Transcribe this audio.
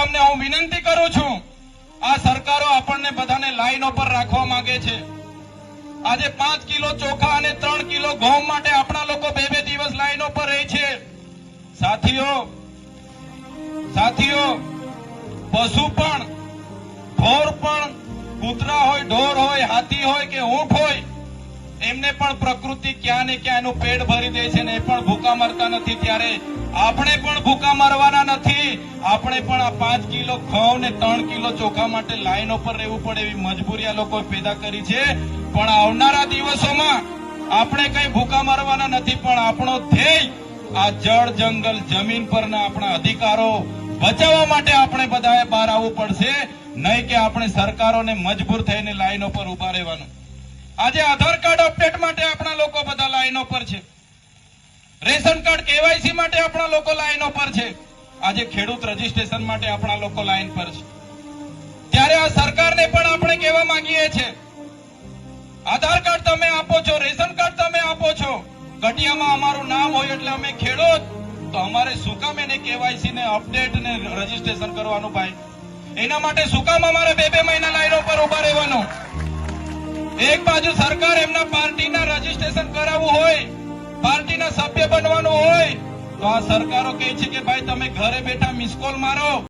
તમને હું વિનંતી કરું છું, આ સરકારો આપણને બધાને લાઈનો પર રાખવા માંગે છે। આજે 5 કિલો ચોખા અને 3 કિલો ઘઉં માટે આપણા લોકો 2-2 દિવસ લાઈનો પર રહે છે। સાથીઓ પશુ પણ, ઢોર પણ, કૂતરા હોય, ઢોર હોય, હાથી હોય કે ઊંટ હોય, એમને પણ પ્રકૃતિ ક્યાં ને ક્યાં એનું પેટ ભરી દે છે ને એ પણ ભૂખા મરતા નથી। ત્યારે આપણે પણ ભૂખા મરવાના નથી। આપણે પણ આ 5 કિલો ઘઉં ને 3 કિલો ચોખા માટે લાઈનો પર રહેવું પડે એવી મજબૂરી આ લોકો પેદા કરી છે। પણ આવનારા દિવસોમાં આપણે કઈ ભૂખા મરવાના નથી, પણ આપણો ધ્યેય આ જળ, જંગલ, જમીન પરના આપણા અધિકારો બચાવવા માટે આપણે બધાએ બહાર આવવું પડશે, નહીં કે આપણે સરકારોને મજબૂર થઈને લાઈનો પર ઉભા રહેવાનું। આજે આધાર કાર્ડ અપડેટ માટે આપણા લોકો બધા લાઈનો પર છે, રેશન કાર્ડ કેવાયસી માટે આપણા લોકો લાઈનો પર છે, આજે ખેડૂત રજીસ્ટ્રેશન માટે આપણા લોકો લાઈન પર છે। ત્યારે આ સરકારને પણ આપણે કહેવા માંગીએ છીએ, આધાર કાર્ડ તમે આપો છો, રેશન કાર્ડ તમે આપો છો, ઘટિયામાં અમારું નામ હોય એટલે અમે ખેડૂત, તો અમારે શું કામ એને કેવાયસી ને અપડેટ ને રજીસ્ટ્રેશન કરવાનું ભાઈ? એના માટે શું કામ અમારે 2-2 મહિના લાઈનો પર ઉભા રહેવાનું? એક બાજુ સરકાર એમના પાર્ટીના રજીસ્ટ્રેશન કરાવવું હોય, પાર્ટીના સભ્ય બનવાનું હોય, તો આ સરકારો કહે છે કે ભાઈ તમે ઘરે બેઠા મિસ કોલ મારો,